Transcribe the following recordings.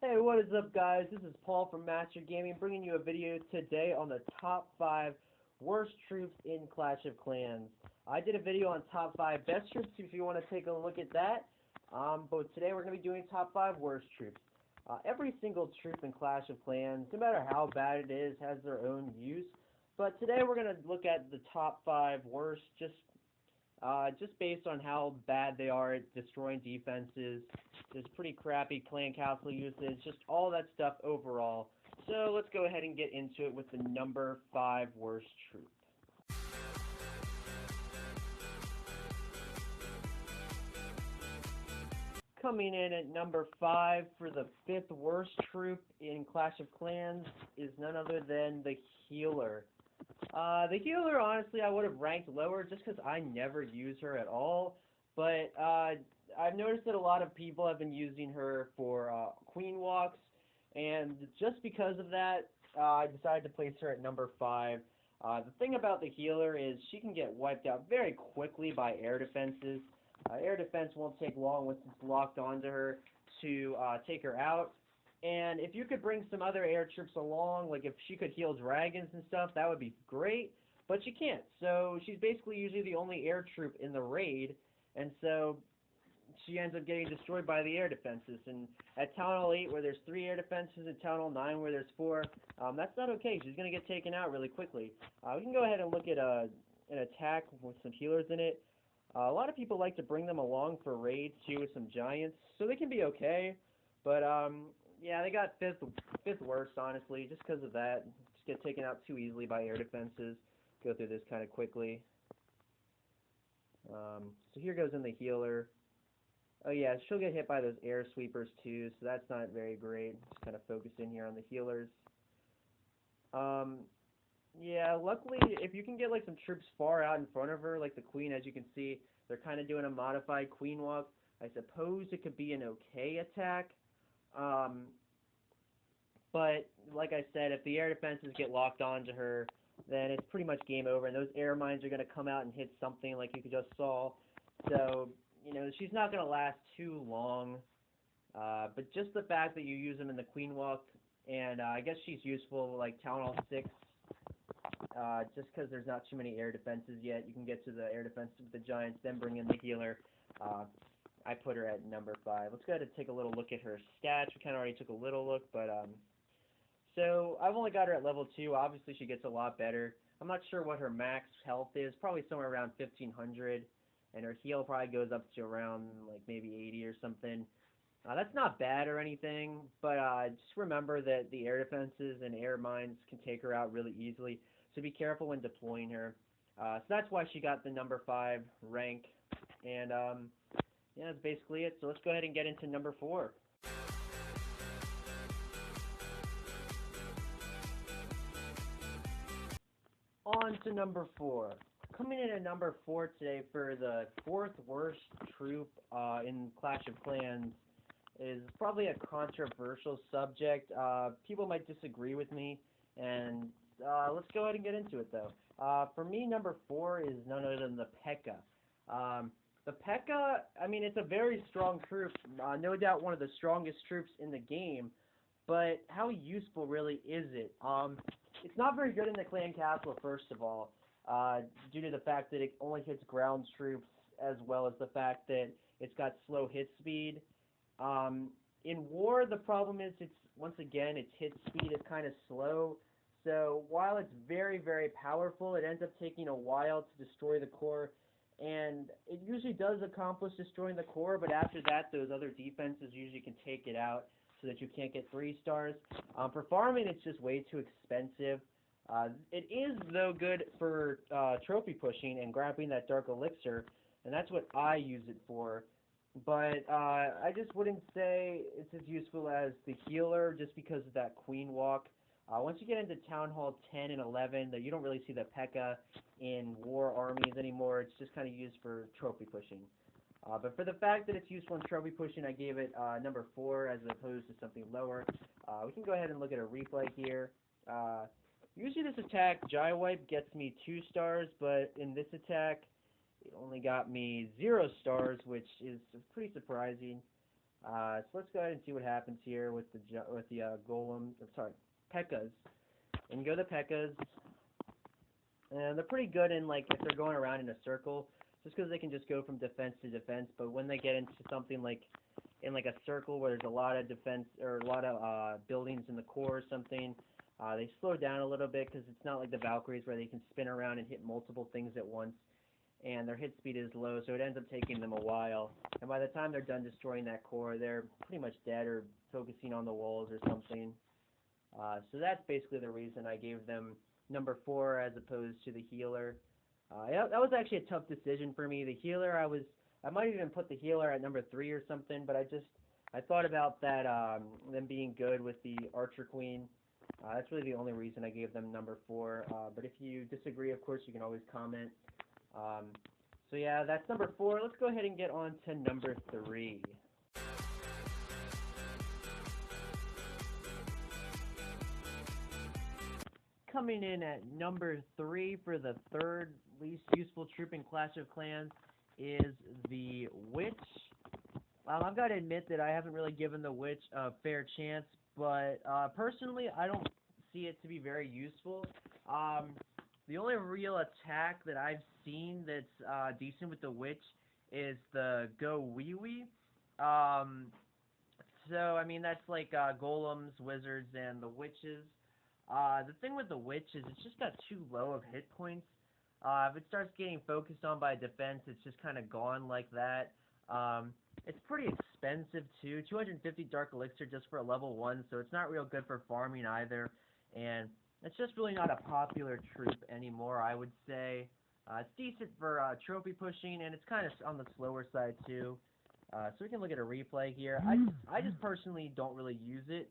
Hey, what is up, guys? This is Paul from Master Gaming, bringing you a video today on the top 5 worst troops in Clash of Clans. I did a video on top 5 best troops if you want to take a look at that. But today we're going to be doing top 5 worst troops. Every single troop in Clash of Clans, no matter how bad it is, has their own use. But today we're going to look at the top 5 worst, just based on how bad they are at destroying defenses, just pretty crappy clan castle usage, just all that stuff overall. So let's go ahead and get into it with the number 5 worst troop. Coming in at number 5 for the 5th worst troop in Clash of Clans is none other than the Healer. The Healer, honestly, I would have ranked lower just because I never use her at all. But I've noticed that a lot of people have been using her for queen walks, and just because of that, I decided to place her at number 5. The thing about the Healer is she can get wiped out very quickly by air defenses. Air defense won't take long once it's locked onto her to take her out. And if you could bring some other air troops along, like if she could heal dragons and stuff, that would be great. But she can't, so she's basically usually the only air troop in the raid, and so she ends up getting destroyed by the air defenses. And at Town Hall 8, where there's 3 air defenses, and Town Hall 9, where there's 4, that's not okay. She's going to get taken out really quickly. We can go ahead and look at an attack with some healers in it. A lot of people like to bring them along for raids, too, with some giants, so they can be okay. But, yeah, they got fifth worst, honestly, just because of that. Just get taken out too easily by air defenses. Go through this kind of quickly. So here goes in the Healer. Oh yeah, she'll get hit by those air sweepers too, so that's not very great. Just kind of focus in here on the healers. Yeah, luckily, if you can get like some troops far out in front of her, like the Queen, as you can see, they're kind of doing a modified Queen walk. I suppose it could be an okay attack. But like I said, if the air defenses get locked onto her, then it's pretty much game over, and those air mines are going to come out and hit something like you just saw. So, you know, she's not going to last too long. But just the fact that you use them in the Queen Walk, and I guess she's useful like Town Hall 6, just because there's not too many air defenses yet. You can get to the air defense with the Giants, then bring in the Healer. I put her at number 5. Let's go ahead and take a little look at her stats. We kind of already took a little look, but so I've only got her at level 2. Obviously, she gets a lot better. I'm not sure what her max health is. Probably somewhere around 1,500, and her heal probably goes up to around like maybe 80 or something. That's not bad or anything, but just remember that the air defenses and air mines can take her out really easily. So be careful when deploying her. So that's why she got the number 5 rank, and yeah, that's basically it. So let's go ahead and get into number 4. On to number 4. Coming in at number 4 today for the 4th worst troop in Clash of Clans is probably a controversial subject. People might disagree with me, and let's go ahead and get into it though. For me, number 4 is none other than the P.E.K.K.A. The P.E.K.K.A., I mean, it's a very strong troop, no doubt one of the strongest troops in the game, but how useful really is it? It's not very good in the clan castle, first of all, due to the fact that it only hits ground troops, as well as the fact that it's got slow hit speed. In war, the problem is once again, its hit speed is kind of slow, so while it's very, very powerful, it ends up taking a while to destroy the core, and it usually does accomplish destroying the core, but after that, those other defenses usually can take it out, so that you can't get 3 stars. For farming, it's just way too expensive. It is, though, good for trophy pushing and grabbing that Dark Elixir, and that's what I use it for. But I just wouldn't say it's as useful as the Healer, just because of that Queen Walk. Once you get into Town Hall 10 and 11, you don't really see the P.E.K.K.A. in war armies anymore. It's just kind of used for trophy pushing. But for the fact that it's useful in trophy pushing, I gave it number 4 as opposed to something lower. We can go ahead and look at a replay here. Usually this attack, Gyro Wipe, gets me 2 stars, but in this attack, it only got me 0 stars, which is pretty surprising. So let's go ahead and see what happens here with the golems. I'm sorry, P.E.K.K.A.s. And go to P.E.K.K.A.s, and they're pretty good in like if they're going around in a circle, just because they can just go from defense to defense. But when they get into something like in like a circle where there's a lot of defense or a lot of buildings in the core or something, they slow down a little bit because it's not like the Valkyries where they can spin around and hit multiple things at once, and their hit speed is low, so it ends up taking them a while. And by the time they're done destroying that core, they're pretty much dead or focusing on the walls or something. So that's basically the reason I gave them number 4 as opposed to the healer. Yeah, that was actually a tough decision for me. The healer, I might even put the healer at number 3 or something, but I thought about that, them being good with the Archer Queen. That's really the only reason I gave them number 4. But if you disagree, of course, you can always comment. Um, so yeah, that's number 4. Let's go ahead and get on to number 3. Coming in at number 3 for the third least useful troop in Clash of Clans is the Witch. I've got to admit that I haven't really given the Witch a fair chance, but personally, I don't see it to be very useful. The only real attack that I've seen that's decent with the Witch is the Go Wee Wee. So, I mean, that's like golems, wizards, and the witches. The thing with the witch is it's just got too low of hit points. If it starts getting focused on by defense, it's just kind of gone like that. It's pretty expensive too, 250 Dark Elixir just for a level 1, so it's not real good for farming either. And it's just really not a popular troop anymore, I would say. It's decent for trophy pushing, and it's kind of on the slower side too. So we can look at a replay here. I just personally don't really use it.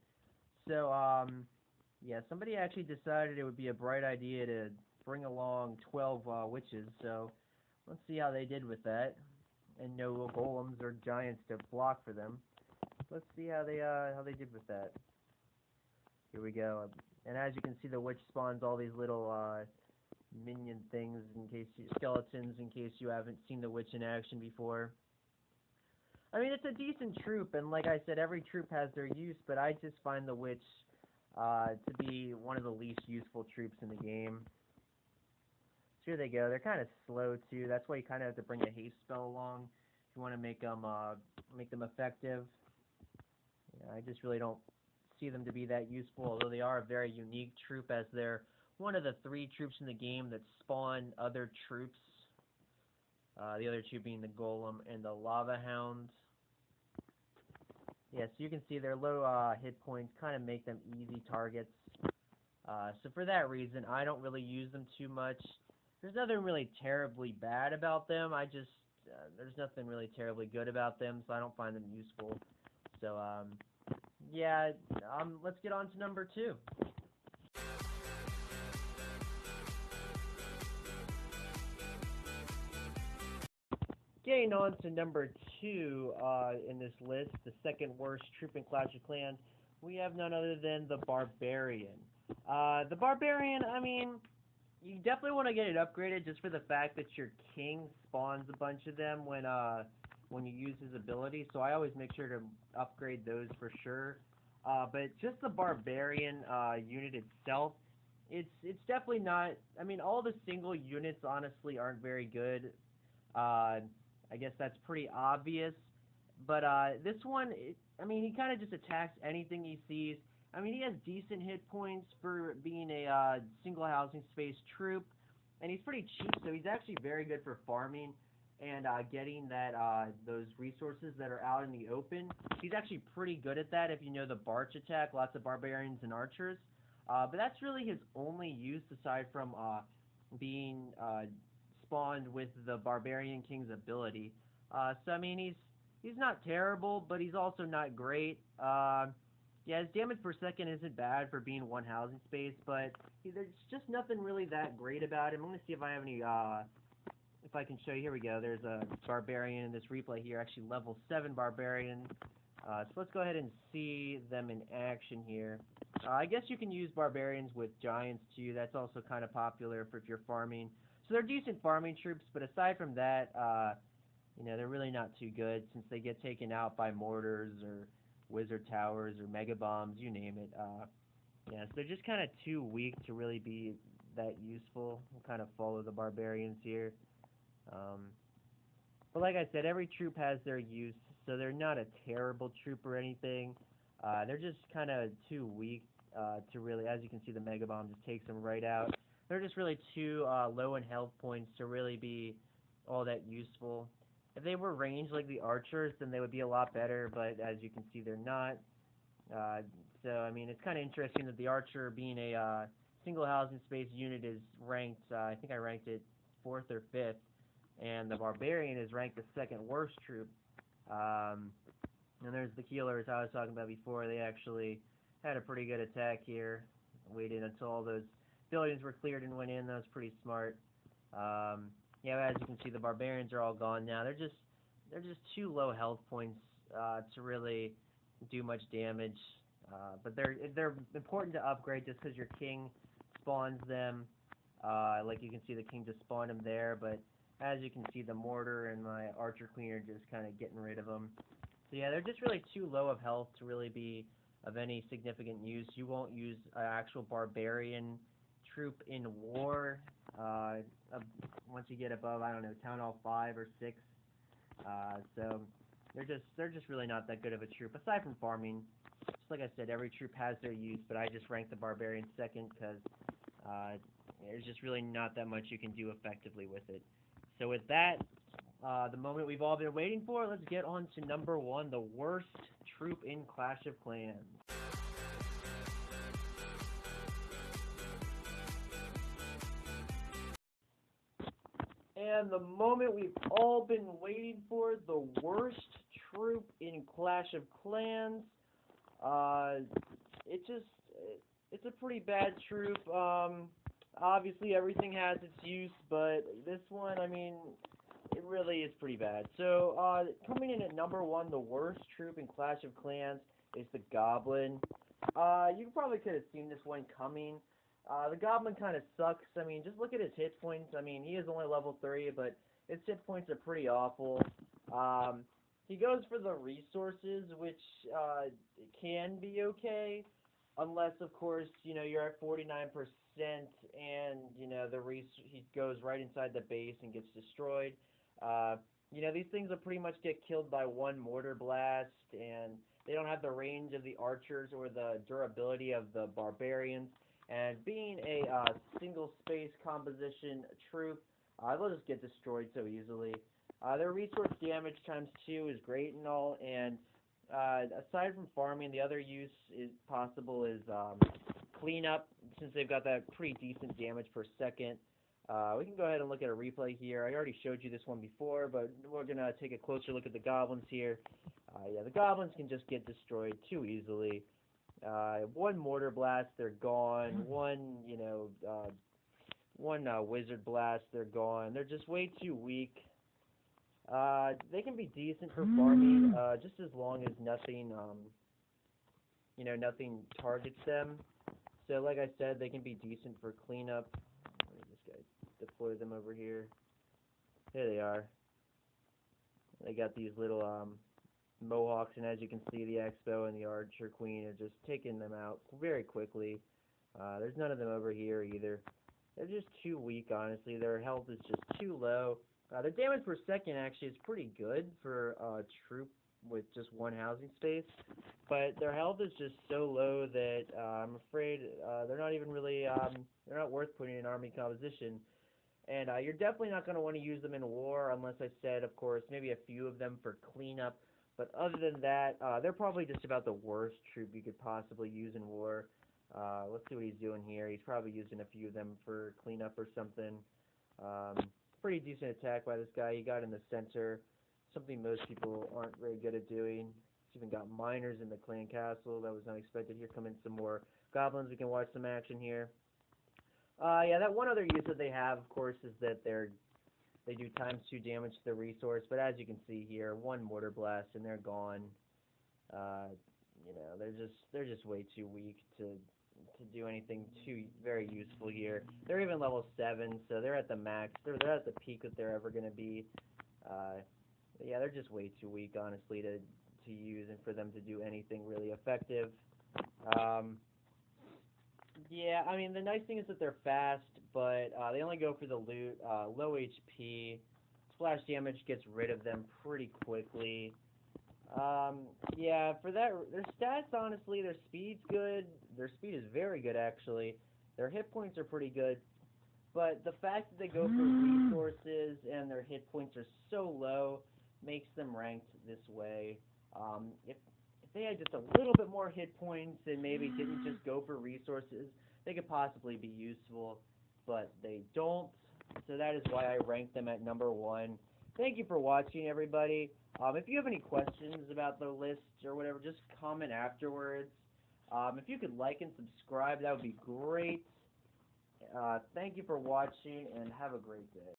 So, yeah, somebody actually decided it would be a bright idea to bring along 12 witches, so let's see how they did with that. And no golems or giants to block for them. Let's see how they did with that. Here we go. And as you can see, the witch spawns all these little minion things skeletons in case you haven't seen the witch in action before. I mean, it's a decent troop, and like I said, every troop has their use, but I just find the witch to be one of the least useful troops in the game. So here they go. They're kind of slow too. That's why you kind of have to bring a haste spell along if you want to make them effective. Yeah, I just really don't see them to be that useful, although they are a very unique troop as they're one of the 3 troops in the game that spawn other troops. The other 2 being the Golem and the Lava Hound. Yeah, so you can see their low hit points kind of make them easy targets. So for that reason, I don't really use them too much. There's nothing really terribly bad about them. There's nothing really terribly good about them, so I don't find them useful. So, yeah, let's get on to number 2. Getting on to number 2 in this list, the second worst troop in Clash of Clans, we have none other than the Barbarian. The Barbarian, I mean, you definitely want to get it upgraded just for the fact that your king spawns a bunch of them when you use his ability, so I always make sure to upgrade those for sure. But just the Barbarian unit itself, it's definitely not, I mean, all the single units honestly aren't very good. I guess that's pretty obvious. But this one, I mean, he kind of just attacks anything he sees. I mean, he has decent hit points for being a single housing space troop, and he's pretty cheap, so he's actually very good for farming and getting those resources that are out in the open. He's actually pretty good at that if you know the Barch attack, lots of barbarians and archers. But that's really his only use aside from being spawned with the Barbarian King's ability. So I mean, he's not terrible, but he's also not great. Yeah, his damage per second isn't bad for being one housing space, but there's just nothing really that great about him. I'm gonna see if I have any. If I can show you. Here we go. There's a Barbarian in this replay here, actually level 7 Barbarian. So let's go ahead and see them in action here. I guess you can use Barbarians with Giants too. That's also kind of popular for if you're farming. So they're decent farming troops, but aside from that, they're really not too good since they get taken out by mortars or wizard towers or mega bombs, you name it. Yeah, so they're just kind of too weak to really be that useful. We'll kind of follow the barbarians here. Um, but like I said, every troop has their use, so they're not a terrible troop or anything. They're just kind of too weak to really, as you can see, the mega bomb just takes them right out. They're just really too low in health points to really be all that useful. If they were ranged like the archers, then they would be a lot better, but as you can see, they're not. Uh, so, I mean, it's kind of interesting that the archer, being a single housing space unit, is ranked, I think I ranked it 4th or 5th, and the barbarian is ranked the second worst troop. Um, and there's the healers I was talking about before. They actually had a pretty good attack here. Waited until all those buildings were cleared and went in. That was pretty smart. Yeah, as you can see, the barbarians are all gone now. They're just too low health points to really do much damage. But they're important to upgrade just because your king spawns them. Like you can see, the king just spawned him there. But as you can see, the mortar and my archer queen are just kind of getting rid of them. So yeah, they're just really too low of health to really be of any significant use. You won't use an actual barbarian troop in war. Once you get above, I don't know, Town Hall 5 or 6. So they're just really not that good of a troop. Aside from farming, just like I said, every troop has their use, but I just ranked the barbarian second because there's just really not that much you can do effectively with it. So with that, the moment we've all been waiting for, let's get on to number 1, the worst troop in Clash of Clans. And the moment we've all been waiting for, the worst troop in Clash of Clans. Uh, it just, it's a pretty bad troop. Obviously everything has its use, but this one, I mean, it really is pretty bad. So, coming in at number 1, the worst troop in Clash of Clans is the Goblin. You probably could have seen this one coming. The Goblin kind of sucks. I mean, just look at his hit points. I mean, he is only level 3, but his hit points are pretty awful. He goes for the resources, which can be okay, unless, of course, you're at 49%, and, he goes right inside the base and gets destroyed. These things will pretty much get killed by one mortar blast, and they don't have the range of the archers or the durability of the barbarians. And being a single space composition troop, they'll just get destroyed so easily. Their resource damage times 2 is great and all, and aside from farming, the other use is possible is cleanup, since they've got that pretty decent damage per second. We can go ahead and look at a replay here. I already showed you this one before, but we're going to take a closer look at the goblins here. Yeah, the goblins can just get destroyed too easily. One mortar blast, they're gone. One wizard blast, they're gone. They're just way too weak. They can be decent for farming, just as long as nothing targets them. So like I said, they can be decent for cleanup. Let me just deploy them over here. Here they are. They got these little mohawks, and as you can see, the Expo and the Archer Queen are just taking them out very quickly. There's none of them over here either. They're just too weak, honestly. Their health is just too low. Their damage per second actually is pretty good for a troop with just one housing space, but their health is just so low that I'm afraid they're not even really they're not worth putting in army composition. And you're definitely not going to want to use them in war unless I said, of course, maybe a few of them for cleanup. But other than that, they're probably just about the worst troop you could possibly use in war. Let's see what he's doing here. He's probably using a few of them for cleanup or something. Pretty decent attack by this guy. He got in the center, something most people aren't very good at doing. He's even got miners in the clan castle. That was unexpected. Here come in some more goblins. We can watch some action here. Yeah, that one other use that they have, of course, is that they do times 2 damage to the resource. But as you can see here, one mortar blast and they're gone. They're just way too weak to do anything too very useful here. They're even level 7, so they're at the max. They're at the peak that they're ever going to be. Yeah, they're just way too weak, honestly, to use and for them to do anything really effective. Um, yeah, I mean the nice thing is that they're fast, but they only go for the loot. Low HP, splash damage gets rid of them pretty quickly. Um, yeah, for that, their stats, honestly, their speed's good. Their speed is very good, actually. Their hit points are pretty good. But the fact that they go for resources and their hit points are so low makes them ranked this way. If they had just a little bit more hit points and maybe didn't just go for resources, they could possibly be useful. But they don't, so that is why I rank them at number one. Thank you for watching, everybody. If you have any questions about the list or whatever, just comment afterwards. If you could like and subscribe, that would be great. Thank you for watching, and have a great day.